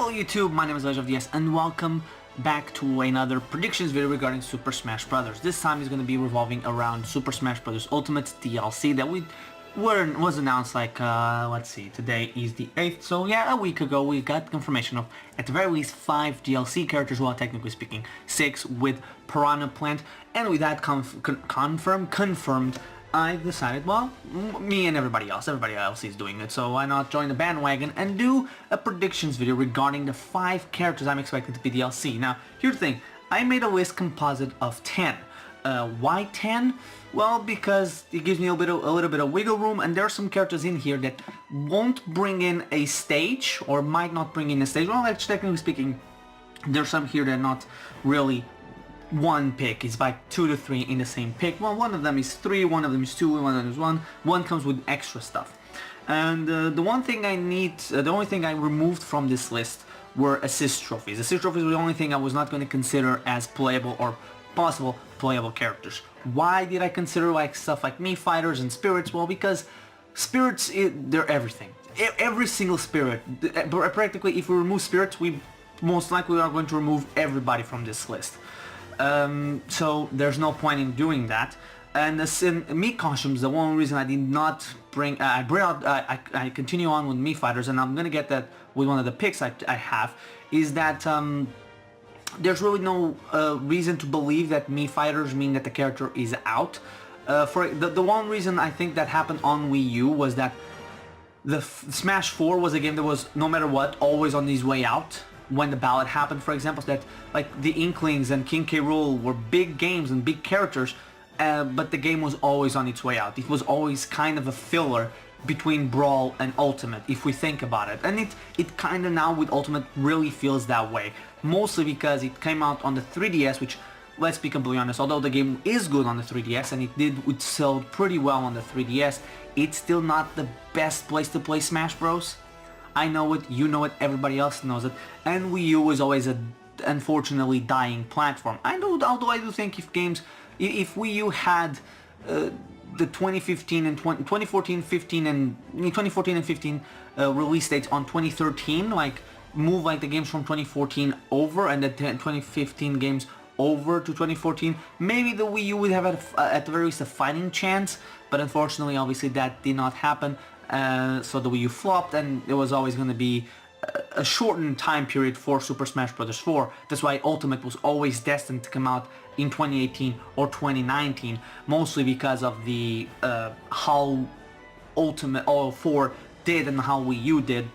Hello YouTube, my name is Legend of DS and welcome back to another predictions video regarding Super Smash Bros. This time is going to be revolving around Super Smash Bros. Ultimate DLC that was announced like, let's see, today is the 8th, so yeah, a week ago we got confirmation of at the very least 5 DLC characters, well technically speaking 6 with Piranha Plant, and with that confirmed, I decided, well, me and everybody else is doing it, so why not join the bandwagon and do a predictions video regarding the 5 characters I'm expecting to be DLC. Now, here's the thing, I made a list composite of 10. Why 10? Well, because it gives me a little bit of wiggle room, and there are some characters in here that won't bring in a stage, or might not bring in a stage. Well, actually, technically speaking, there's some here that are not really one pick. It's like 2 to 3 in the same pick. Well, one of them is 3, one of them is 2, one of them is 1. One comes with extra stuff. And the only thing I removed from this list were assist trophies. Assist trophies were the only thing I was not going to consider as playable or possible playable characters. Why did I consider like stuff like Mii Fighters and spirits? Well, because spirits, they're everything. Every single spirit. Practically, if we remove spirits, we most likely are going to remove everybody from this list. So there's no point in doing that. And the Mii costumes, the one reason I did not bring, I continue on with Mii Fighters, and I'm gonna get that with one of the picks I have, is that there's really no reason to believe that Mii Fighters mean that the character is out. For the one reason I think that happened on Wii U was that the Smash 4 was a game that was, no matter what, always on his way out. When the ballot happened, for example, so that like the Inklings and King K. Rool were big games and big characters, but the game was always on its way out. It was always kind of a filler between Brawl and Ultimate, if we think about it. And it kind of now with Ultimate really feels that way. Mostly because it came out on the 3DS, which, let's be completely honest, although the game is good on the 3DS and it sold pretty well on the 3DS, it's still not the best place to play Smash Bros. I know it, you know it, everybody else knows it, and Wii U is always a unfortunately dying platform. Although I do think if Wii U had the 2014 and 15 release dates on 2013, like move like the games from 2014 over and the 2015 games over to 2014, maybe the Wii U would have at the very least a fighting chance, but unfortunately obviously that did not happen. So the Wii U flopped, and it was always going to be a shortened time period for Super Smash Bros. 4. That's why Ultimate was always destined to come out in 2018 or 2019, mostly because of the how Ultimate 4 did and how Wii U did.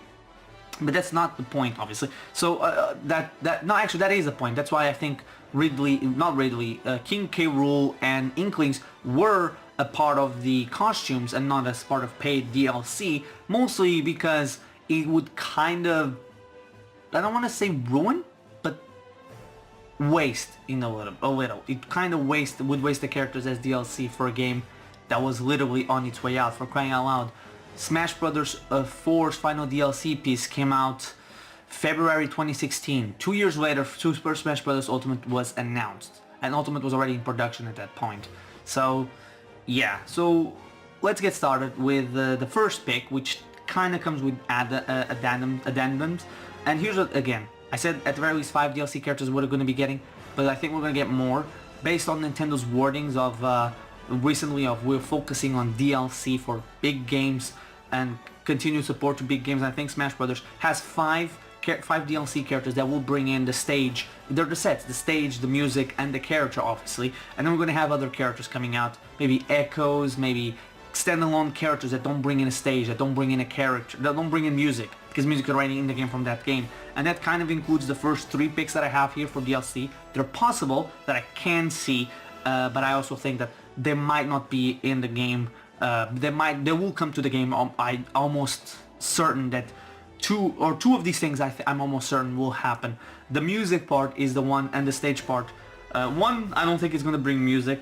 But that's not the point, obviously. So no, actually that is the point. That's why I think King K. Rool and Inklings were a part of the costumes and not as part of paid DLC, mostly because it would kind of, I don't want to say ruin, but waste in a little. It kind of would waste the characters as DLC for a game that was literally on its way out, for crying out loud. Smash Bros. 4's final DLC piece came out February 2016. 2 years later, Super Smash Bros. Ultimate was announced, and Ultimate was already in production at that point. So yeah, so let's get started with the first pick, which kind of comes with addendums. And here's what, again, I said at the very least 5 DLC characters we're going to be getting, but I think we're going to get more based on Nintendo's wordings of recently of we're focusing on DLC for big games and continued support to big games. I think Smash Brothers has 5 DLC characters that will bring in the stage. They're the sets, the stage, the music, and the character, obviously. And then we're going to have other characters coming out. Maybe echoes, maybe standalone characters that don't bring in a stage, that don't bring in a character, that don't bring in music, because music is already in the game from that game. And that kind of includes the first 3 picks that I have here for DLC. They're possible that I can see, but I also think that they might not be in the game. They will come to the game. I'm almost certain that two of these things I'm almost certain will happen. The music part is the one, and the stage part. One, I don't think it's going to bring music,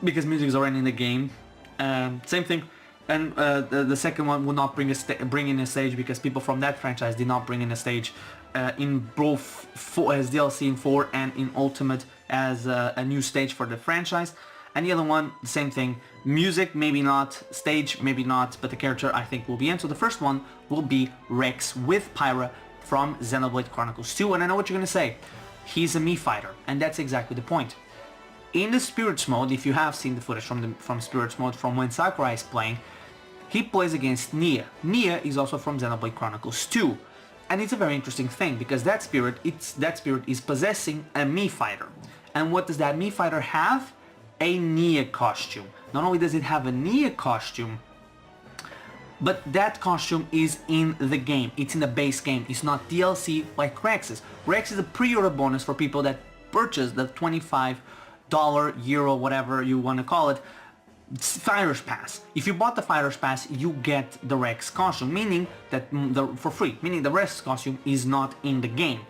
because music is already in the game. Same thing. And the second one will not bring in a stage, because people from that franchise did not bring in a stage in both as DLC in 4 and in Ultimate as a new stage for the franchise. And the other one, the same thing. Music, maybe not. Stage, maybe not. But the character, I think, will be in. So the first one will be Rex with Pyra from Xenoblade Chronicles 2. And I know what you're gonna say. He's a Mii fighter, and that's exactly the point. In the Spirits mode, if you have seen the footage from Spirits mode from when Sakurai is playing, he plays against Nia. Nia is also from Xenoblade Chronicles 2. And it's a very interesting thing because that spirit is possessing a Mii fighter. And what does that Mii fighter have? A Nia costume. Not only does it have a Nia costume, but that costume is in the game. It's in the base game. It's not DLC like Rex's. Rex is a pre-order bonus for people that purchase the $25, euro, whatever you want to call it, Fighter's Pass. If you bought the Fighter's Pass, you get the Rex costume, meaning that for free, meaning the Rex costume is not in the game.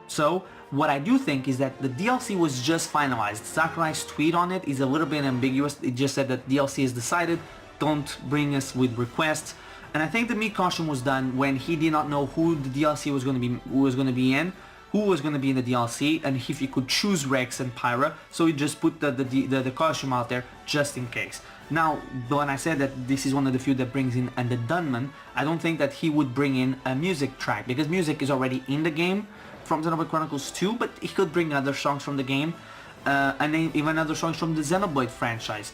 So what I do think is that the DLC was just finalized. Sakurai's tweet on it is a little bit ambiguous. It just said that DLC is decided, don't bring us with requests. And I think the Mii costume was done when he did not know who the DLC was going to be, who was going to be in the DLC, and if he could choose Rex and Pyra, so he just put the costume out there just in case. Now, when I said that this is one of the few that brings in and the Dunman, I don't think that he would bring in a music track, because music is already in the game from Xenoblade Chronicles 2, but he could bring other songs from the game, and then even other songs from the Xenoblade franchise.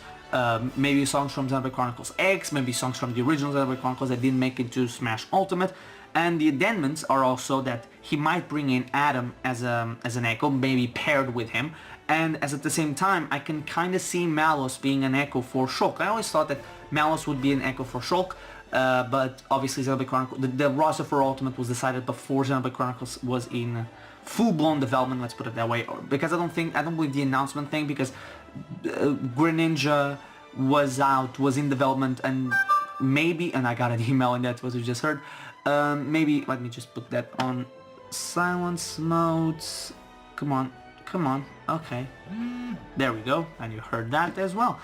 Maybe songs from Xenoblade Chronicles X, maybe songs from the original Xenoblade Chronicles that didn't make it to Smash Ultimate. And the addendums are also that he might bring in Adam as an Echo, maybe paired with him. And at the same time, I can kind of see Malus being an Echo for Shulk. I always thought that Malus would be an Echo for Shulk, but obviously Xenoblade Chronicles, the roster for Ultimate was decided before Xenoblade Chronicles was in full-blown development, let's put it that way. Because I don't believe the announcement thing, because Greninja was in development, and maybe, and I got an email and that's what we just heard, maybe, let me just put that on silence modes. Come on, okay. There we go, and you heard that as well.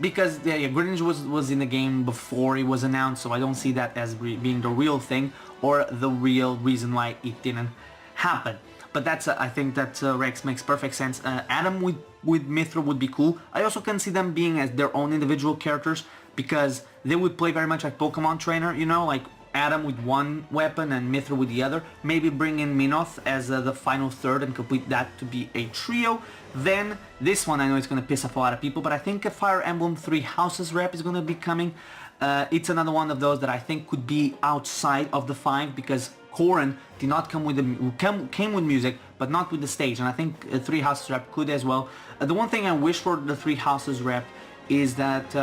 Because Greninja was in the game before it was announced, so I don't see that as being the real thing or the real reason why it didn't happen. But that's I think that Rex makes perfect sense. Adam with Mythra would be cool. I also can see them being as their own individual characters, because they would play very much like Pokemon Trainer, you know, like Adam with one weapon and Mythra with the other. Maybe bring in Minoth as the final third and complete that to be a trio. Then this one, I know it's going to piss off a lot of people, but I think a Fire Emblem Three Houses rep is going to be coming. It's another one of those that I think could be outside of the 5, because Corrin did not come with came with music, but not with the stage, and I think a Three Houses rep could as well. The one thing I wish for the Three Houses rep is that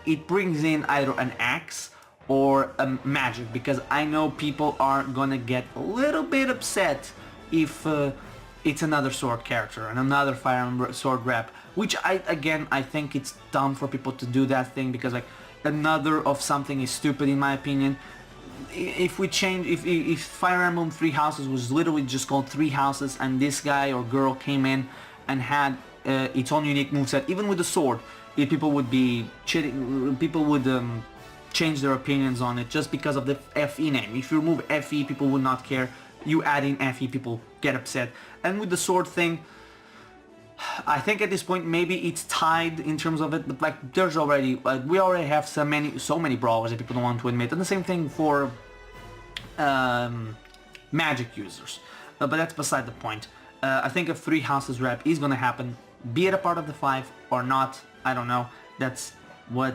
it brings in either an axe or a magic, because I know people are gonna get a little bit upset if it's another sword character and another Fire Emblem sword rep, which I think it's dumb for people to do that thing, because like another of something is stupid in my opinion. If we change, if Fire Emblem Three Houses was literally just called Three Houses, and this guy or girl came in and had its own unique moveset, even with the sword, people would be cheating, people would change their opinions on it just because of the FE name. If you remove FE, people would not care. You add in FE, people get upset. And with the sword thing, I think at this point maybe it's tied in terms of it, but like there's already, we already have so many brawlers that people don't want to admit, and the same thing for magic users. But that's beside the point. I think a Three Houses rep is gonna happen, be it a part of the 5 or not, I don't know. That's why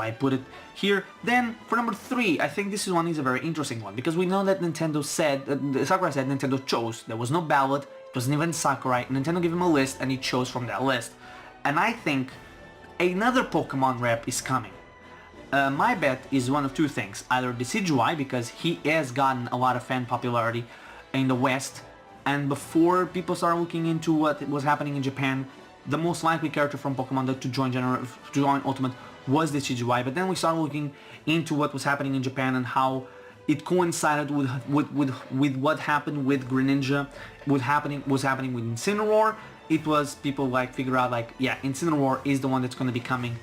I put it here. Then for number 3, I think this one is a very interesting one, because we know that Nintendo said, Sakurai said Nintendo chose. There was no ballot, it wasn't even Sakurai. Nintendo gave him a list and he chose from that list. And I think another Pokemon rep is coming. My bet is one of two things. Either Decidueye, because he has gotten a lot of fan popularity in the West, and before people started looking into what was happening in Japan, the most likely character from Pokemon to join Ultimate was Decidueye. But then we started looking into what was happening in Japan and how it coincided with what happened with Greninja, was happening with Incineroar. It was people like figure out like, yeah, Incineroar is the one that's going to be coming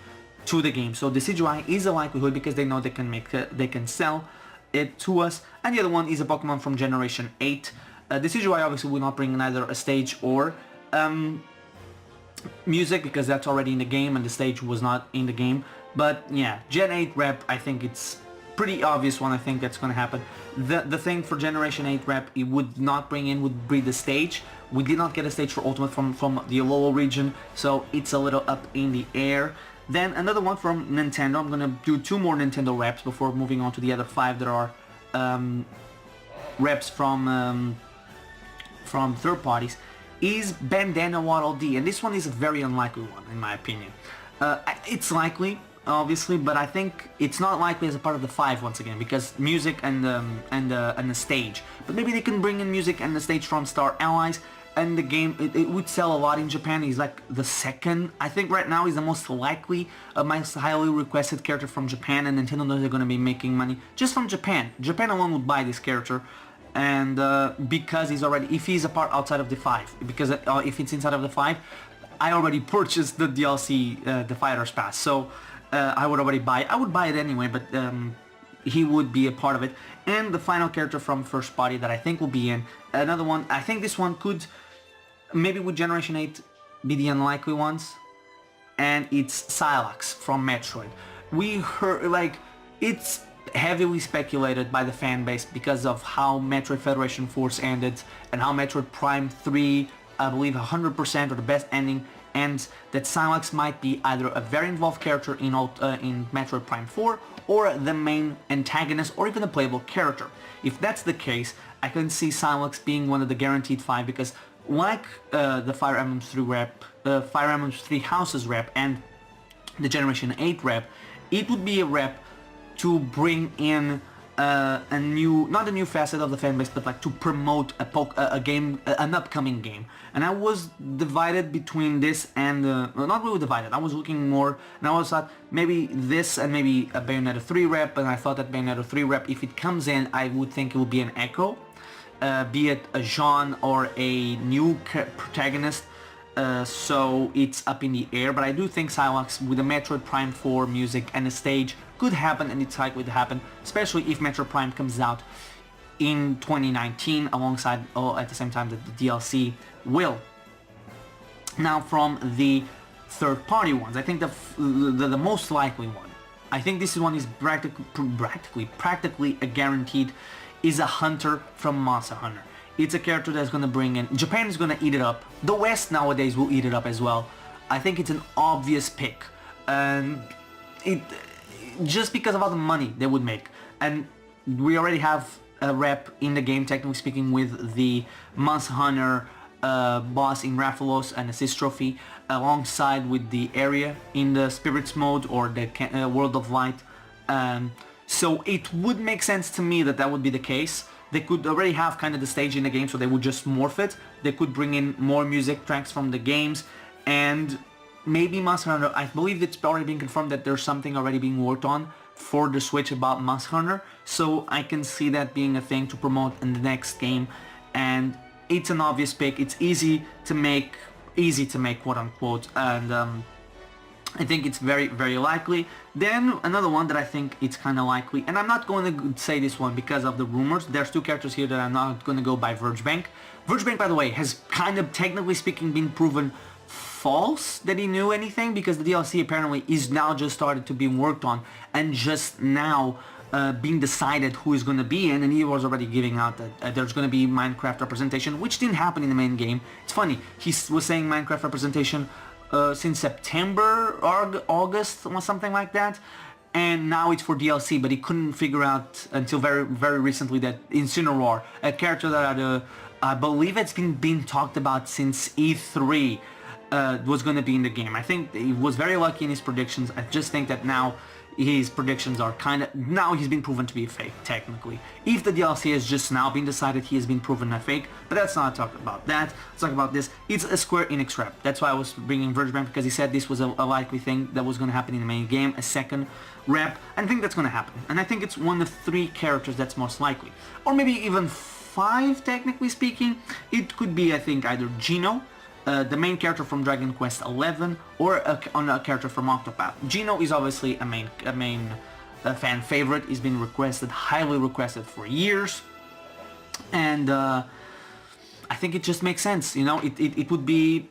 to the game. So Decidueye is a likelihood, because they know they can sell it to us. And the other one is a Pokemon from Generation 8. Decidueye obviously will not bring neither a stage or music, because that's already in the game and the stage was not in the game. But yeah, Gen 8 rep, I think it's pretty obvious one. I think that's going to happen. The thing for Generation 8 rep, it would not bring in would be the stage. We did not get a stage for Ultimate from the Alola region, so it's a little up in the air. Then another one from Nintendo. I'm going to do 2 more Nintendo reps before moving on to the other 5 that are reps from third parties. Is Bandana Waddle Dee, and this one is a very unlikely one in my opinion. It's likely, obviously, but I think it's not likely as a part of the 5 once again, because music and the stage. But maybe they can bring in music and the stage from Star Allies, and the game, it would sell a lot in Japan. He's like the second, I think right now he's the most likely, most highly requested character from Japan, and Nintendo knows they're going to be making money just from Japan. Japan alone would buy this character, and because he's already, if he's a part outside of the 5, because if it's inside of the 5, I already purchased the DLC, the Fighter's Pass, so I would already buy it. I would buy it anyway, but he would be a part of it. And the final character from First Party that I think will be in, another one, I think this one could, maybe with Generation 8, be the unlikely ones, and it's Psylocke from Metroid. We heard, like, it's heavily speculated by the fan base because of how Metroid Federation Force ended and how Metroid Prime 3, I believe 100% or the best ending, and that Psylocke might be either a very involved character in Metroid Prime 4 or the main antagonist or even a playable character. If that's the case, I can see Psylocke being one of the guaranteed 5 because like the Fire Emblem 3 rep, Fire Emblem 3 Houses rep and the Generation 8 rep, it would be a rep to bring in a new, not a new facet of the fanbase, but like to promote a game, an upcoming game. And I was divided between this and, not really divided, I was looking more, and I was thought maybe this and maybe a Bayonetta 3 rep, and I thought that Bayonetta 3 rep, if it comes in, I would think it would be an Echo, be it a Jean or a new protagonist. So it's up in the air, but I do think Psylocke with the Metroid Prime 4 music and the stage could happen, and it's likely to happen, especially if Metroid Prime comes out in 2019 alongside, at the same time that the DLC will. Now from the third party ones, I think the most likely one, I think this one is practically a guaranteed, is a Hunter from Monster Hunter. It's a character that's going to bring in, Japan is going to eat it up, the West nowadays will eat it up as well. I think it's an obvious pick, and just because of all the money they would make, and we already have a rep in the game, technically speaking, with the Monster Hunter boss in Rathalos and Assist Trophy, alongside with the area in the Spirits mode or the World of Light. So it would make sense to me that that would be the case. They could already have kind of the stage in the game, so they would just morph it. They could bring in more music tracks from the games, and maybe Monster Hunter, I believe it's already been confirmed that there's something already being worked on for the Switch about Monster Hunter, so I can see that being a thing to promote in the next game, and it's an obvious pick. It's easy to make quote unquote, and I think it's very, very likely. Then another one that I think it's kind of likely, and I'm not going to say this one because of the rumors. There's 2 characters here that I'm not going to go by Vergebank. Vergebank, by the way, has kind of, technically speaking, been proven false that he knew anything, because the DLC apparently is now just started to be worked on and just now being decided who is going to be in, and he was already giving out that there's going to be Minecraft representation, which didn't happen in the main game. It's funny, he was saying Minecraft representation since September or August or something like that, and now it's for DLC, but he couldn't figure out until very, very recently that Incineroar, a character that I believe it's been being talked about since E3, was going to be in the game. I think he was very lucky in his predictions. I just think that now his predictions are kind of, now he's been proven to be fake, technically. If the DLC has just now been decided, he has been proven a fake, but let's not talk about that. Let's talk about this. It's a Square Enix rep. That's why I was bringing Vergebank, because he said this was a likely thing that was going to happen in the main game, a second rep, and I think that's going to happen. And I think it's one of 3 characters that's most likely. Or maybe even 5, technically speaking. It could be, I think, either Geno, the main character from Dragon Quest XI, or a character from Octopath. Geno is obviously a main fan favorite. He's been requested, highly requested for years, and I think it just makes sense. You know, it would be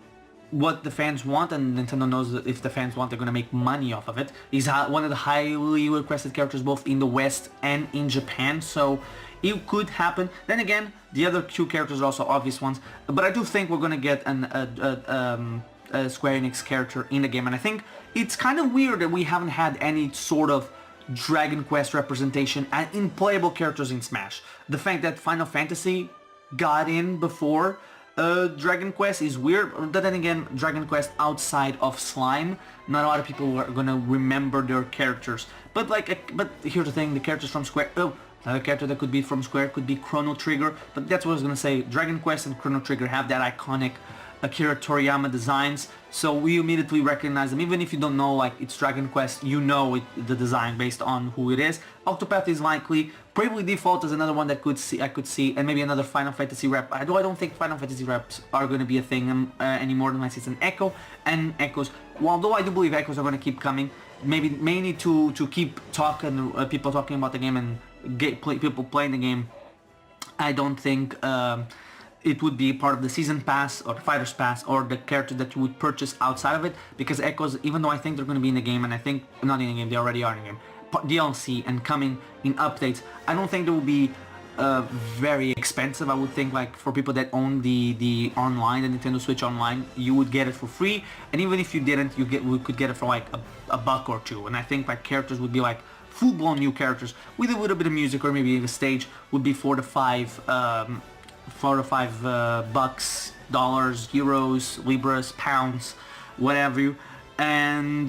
what the fans want, and Nintendo knows that if the fans want, they're going to make money off of it. He's one of the highly requested characters both in the West and in Japan, so it could happen. Then again, the other two characters are also obvious ones, but I do think we're going to get a Square Enix character in the game, and I think it's kind of weird that we haven't had any sort of Dragon Quest representation and in playable characters in Smash. The fact that Final Fantasy got in before Dragon Quest is weird, but then again, Dragon Quest outside of Slime, not a lot of people are gonna remember their characters. But but here's the thing: the characters from Square. Oh, another character that could be from Square could be Chrono Trigger. But that's what I was gonna say. Dragon Quest and Chrono Trigger have that iconic Akira Toriyama designs, so we immediately recognize them. Even if you don't know like it's Dragon Quest, you know the design based on who it is. Octopath is likely. Bravely Default is another one that I could see, and maybe another Final Fantasy rep. I don't think Final Fantasy reps are going to be a thing anymore unless it's an Echo, and Echoes. Well, although I do believe Echoes are going to keep coming, maybe mainly to keep people talking about the game and people playing the game. I don't think it would be part of the Season Pass or the Fighter's Pass or the character that you would purchase outside of it, because Echoes, even though I think they're going to be in the game, and I think, not in the game, they already are in the game, DLC and coming in updates, I don't think they will be very expensive. I would think like for people that own the online, the Nintendo Switch Online, you would get it for free, and even if you didn't, we could get it for like a buck or two, and I think like characters would be like full-blown new characters with a little bit of music or maybe a stage would be $4 to $5 bucks, dollars, euros, libras, pounds, whatever. And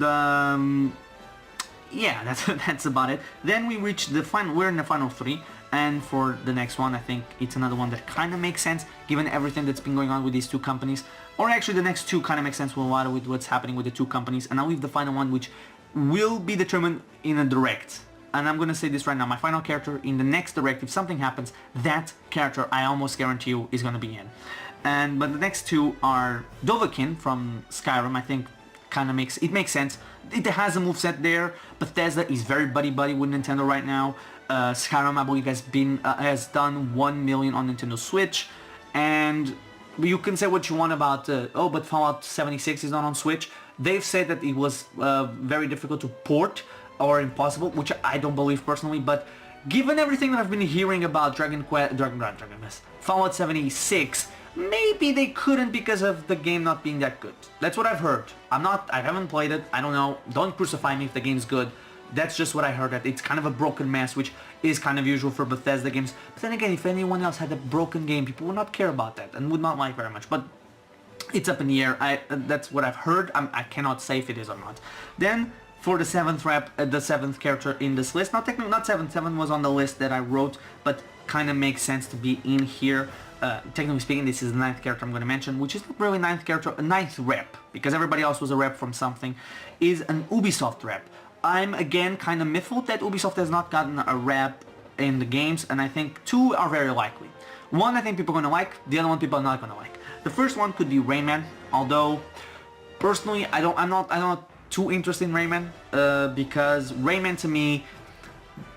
yeah, that's about it. Then we reach the final. We're in the final three, and for the next one, I think it's another one that kind of makes sense given everything that's been going on with these two companies. Or actually, the next two kind of make sense with a lot with what's happening with the two companies. And I'll leave the final one, which will be determined in a direct. And I'm gonna say this right now, my final character in the next direct, if something happens, that character I almost guarantee you is gonna be in. But the next two are Dovahkiin from Skyrim. I think kind of makes sense. It has a moveset there. Bethesda is very buddy-buddy with Nintendo right now. Skyrim, I believe, has done 1 million on Nintendo Switch, and you can say what you want about but Fallout 76 is not on Switch. They've said that it was very difficult to port or impossible, which I don't believe personally, but given everything that I've been hearing about Fallout 76, maybe they couldn't because of the game not being that good. That's what I've heard. I haven't played it, I don't know, don't crucify me if the game's good. That's just what I heard, that it's kind of a broken mess, which is kind of usual for Bethesda games. But then again, if anyone else had a broken game, people would not care about that and would not like very much. But it's up in the air. That's what I've heard. I cannot say if it is or not. Then for the seventh rep, the seventh character in this list. Not technically, not seven. Seven was on the list that I wrote, but kind of makes sense to be in here. Technically speaking, this is the ninth character I'm going to mention, which is not really ninth character, a ninth rep, because everybody else was a rep from something, is an Ubisoft rep. I'm again kind of miffled that Ubisoft has not gotten a rep in the games, and I think two are very likely. One I think people are going to like, the other one people are not going to like. The first one could be Rayman, although personally I'm not too interested in Rayman, because Rayman to me,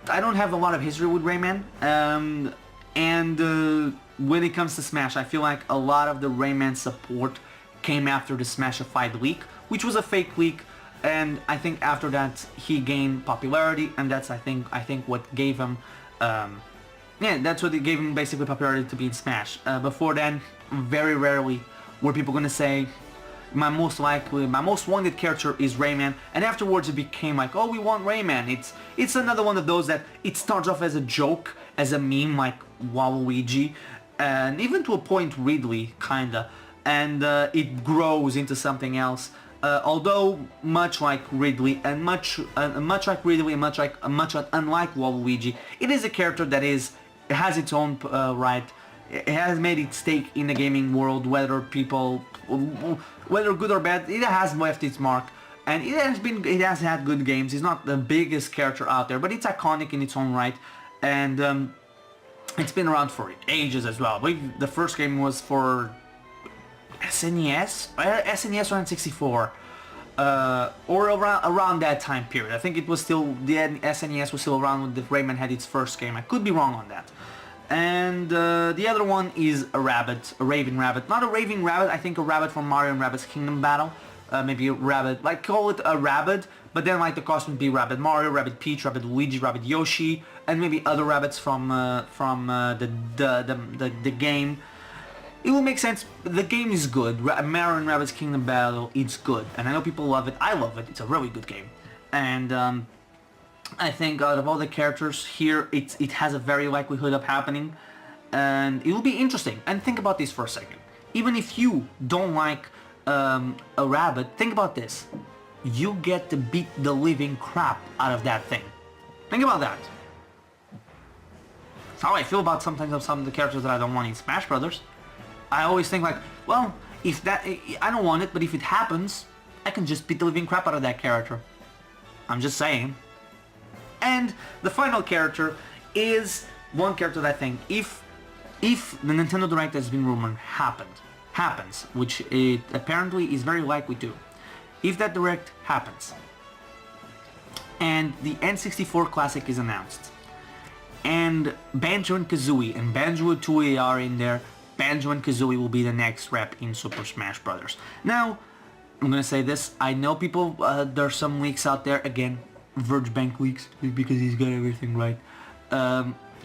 I don't have a lot of history with Rayman, and when it comes to Smash, I feel like a lot of the Rayman support came after the Smashified leak, which was a fake leak, and I think after that he gained popularity, and that's I think what gave him, that's what it gave him basically popularity to be in Smash. Before then, very rarely were people gonna say my most wanted character is Rayman, and afterwards it became like, oh, we want Rayman. It's another one of those that it starts off as a joke, as a meme like Waluigi, and even to a point Ridley kinda, and it grows into something else. Although much like Ridley and much unlike Waluigi, it is a character that has its own right. It has made its stake in the gaming world, whether good or bad. It has left its mark, and it has had good games. It's not the biggest character out there, but it's iconic in its own right, and it's been around for ages as well. I believe the first game was for SNES or N64, or around that time period. I think it was still, the SNES was still around when the Rayman had its first game. I could be wrong on that. And the other one is a rabbit, a raving rabbit. Not a raving rabbit, I think a rabbit from Mario and Rabbids Kingdom Battle. Maybe a rabbit, like call it a rabbit, but then like the costume would be Rabbid Mario, Rabbid Peach, Rabbid Luigi, Rabbid Yoshi, and maybe other rabbits from the game. It will make sense. The game is good. Mario and Rabbids Kingdom Battle, it's good, and I know people love it. I love it. It's a really good game, and I think out of all the characters here, it has a very likelihood of happening, and it will be interesting. And think about this for a second. Even if you don't like a rabbit, think about this. You get to beat the living crap out of that thing. Think about that. That's how I feel about sometimes of some of the characters that I don't want in Smash Brothers. I always think like, well, if that, I don't want it, but if it happens, I can just beat the living crap out of that character. I'm just saying. And the final character is one character that I think if the Nintendo Direct has been rumored happens, which it apparently is very likely to. If that Direct happens, and the N64 Classic is announced, and Banjo and Kazooie and Banjo and Tooie are in there, Banjo and Kazooie will be the next rep in Super Smash Brothers. Now, I'm gonna say this, I know people, there's some leaks out there, again, Verge Bank leaks, because he's got everything right,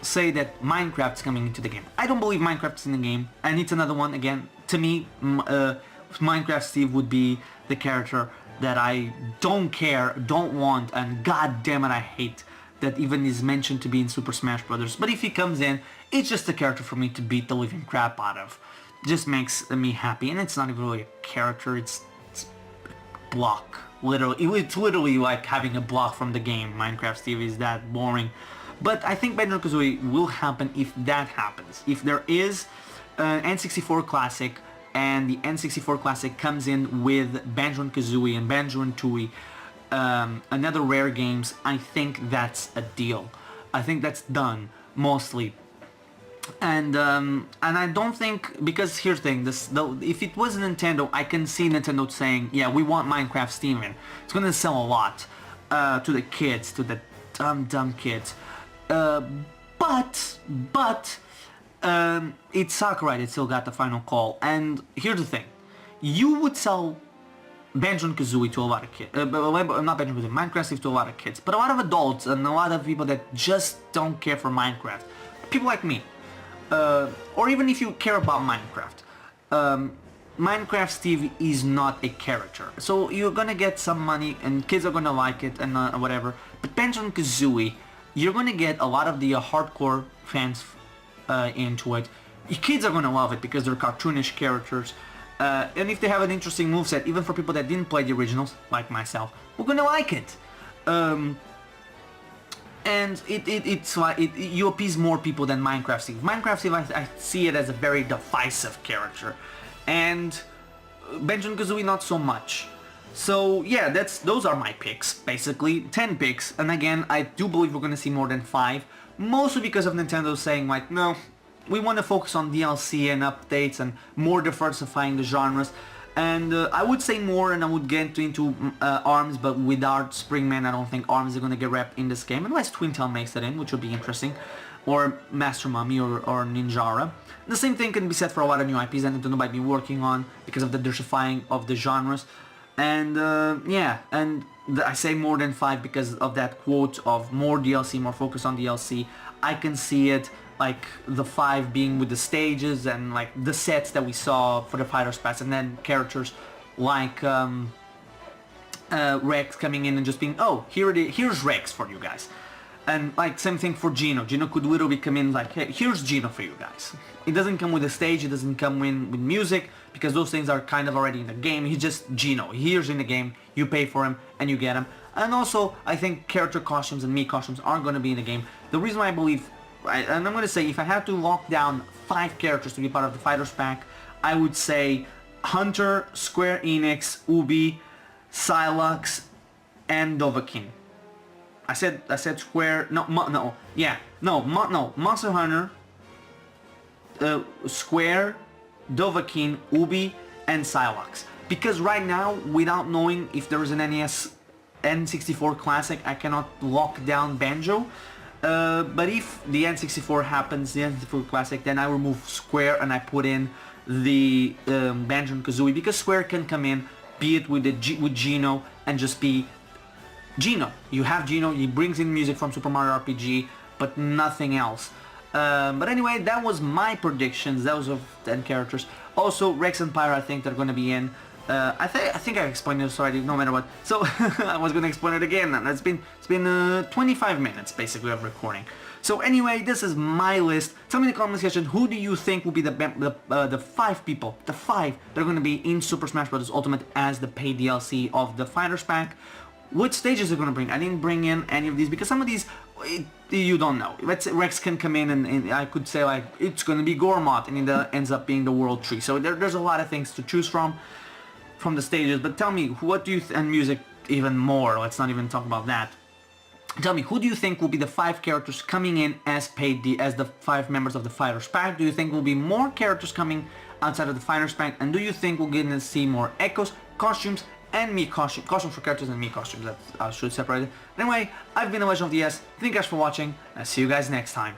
say that Minecraft's coming into the game. I don't believe Minecraft's in the game, and it's another one, again, to me, Minecraft Steve would be the character that I don't care, don't want, and god damn it I hate that even is mentioned to be in Super Smash Brothers. But if he comes in, it's just a character for me to beat the living crap out of. Just makes me happy, and it's not even really a character, it's block. Literally, it's literally like having a block from the game. Minecraft Steve is that boring. But I think Banjo & Kazooie will happen if that happens. If there is an N64 Classic, and the N64 Classic comes in with Banjo & Kazooie and Banjo and Tooie, another Rare Games, I think that's a deal. I think that's done, mostly. And I don't think, because here's the thing, if it was Nintendo, I can see Nintendo saying, yeah, we want Minecraft Steven. It's gonna sell a lot to the kids, to the dumb kids. But it's Sakurai that still got the final call. And here's the thing, you would sell Banjo and Kazooie to a lot of kids, not Banjo and Kazooie, Minecraft Steve to a lot of kids, but a lot of adults and a lot of people that just don't care for Minecraft. People like me. Or even if you care about Minecraft. Minecraft Steve is not a character. So you're gonna get some money and kids are gonna like it and whatever. But Banjo and Kazooie, you're gonna get a lot of the hardcore fans into it. Kids are gonna love it because they're cartoonish characters. And if they have an interesting moveset, even for people that didn't play the originals, like myself, we're gonna like it. And it's like you appease more people than Minecraft Steve. Minecraft Steve, I see it as a very divisive character, and Banjo and Kazooie not so much. So yeah, those are my picks, basically 10 picks. And again, I do believe we're gonna see more than 5, mostly because of Nintendo saying like, no, we want to focus on DLC and updates and more diversifying the genres. And I would say more, and I would get into ARMS, but without Springman, I don't think ARMS is going to get rep in this game, unless Twintail makes it in, which would be interesting, or Master Mummy or Ninjara. The same thing can be said for a lot of new IPs that Nintendo might be working on because of the diversifying of the genres. And yeah, and I say more than 5 because of that quote of more DLC, more focus on DLC. I can see it like the 5 being with the stages and like the sets that we saw for the Fighters Pass, and then characters like Rex coming in and just being, oh, here's Rex for you guys. And like same thing for Gino. Gino could literally come in like, hey, here's Gino for you guys. It doesn't come with a stage, it doesn't come in with music, because those things are kind of already in the game. He's just Gino. Here's in the game, you pay for him and you get him. And also, I think character costumes and Mii costumes aren't going to be in the game. The reason why I believe, and I'm going to say, if I had to lock down 5 characters to be part of the Fighters Pack, I would say Hunter, Square Enix, Ubi, Psylocke, and Dovahkiin. I said Square, Monster Hunter, Square, Dovahkiin, Ubi, and Psylocke. Because right now, without knowing if there is an N64 Classic, I cannot lock down Banjo. But if the N64 happens, the N64 Classic, then I remove Square and I put in the Banjo-Kazooie, because Square can come in, be it with with Geno, and just be Geno. You have Geno, he brings in music from Super Mario RPG, but nothing else. But anyway, that was my predictions. That was of 10 characters. Also, Rex and Pyra, I think they're going to be in. I think I explained this already, no matter what. So I was going to explain it again. And it's been 25 minutes basically of recording. So anyway, this is my list. Tell me in the comment section, who do you think will be the 5 people, the 5 that are going to be in Super Smash Bros. Ultimate as the paid DLC of the Fighters Pack? What stages are going to bring? I didn't bring in any of these because some of these you don't know. Let's say Rex can come in and I could say like it's going to be Gormott, and it ends up being the World Tree. So there's a lot of things to choose from the stages. But tell me, what do you and music even more? Let's not even talk about that. Tell me, who do you think will be the 5 characters coming in as as the 5 members of the Fighters Pack? Do you think will be more characters coming outside of the Fighters Pack? And do you think we'll get to see more echoes, costumes, and Mii costumes for characters and Mii costumes? That I should separate it. Anyway, I've been the Legend of DS. Thank you guys for watching, and I'll see you guys next time.